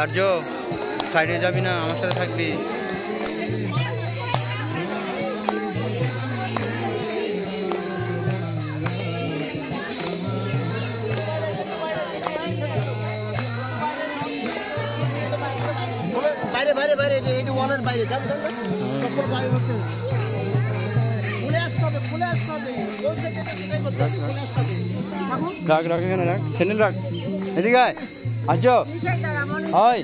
আর্য সাইডে যাবি না, আমার সাথে থাকবি। বাইরে বাইরে বাইরে এই যে ওয়ালের বাইরে যান যান সকল বাইরে হচ্ছে ফুলে আসতে হবে রোড থেকে এটাই করতে হবে ফুলে আসতে হবে রাখ এখানে রাখ, চ্যানেল রাখ, এদিকে আয় আর্য। হয়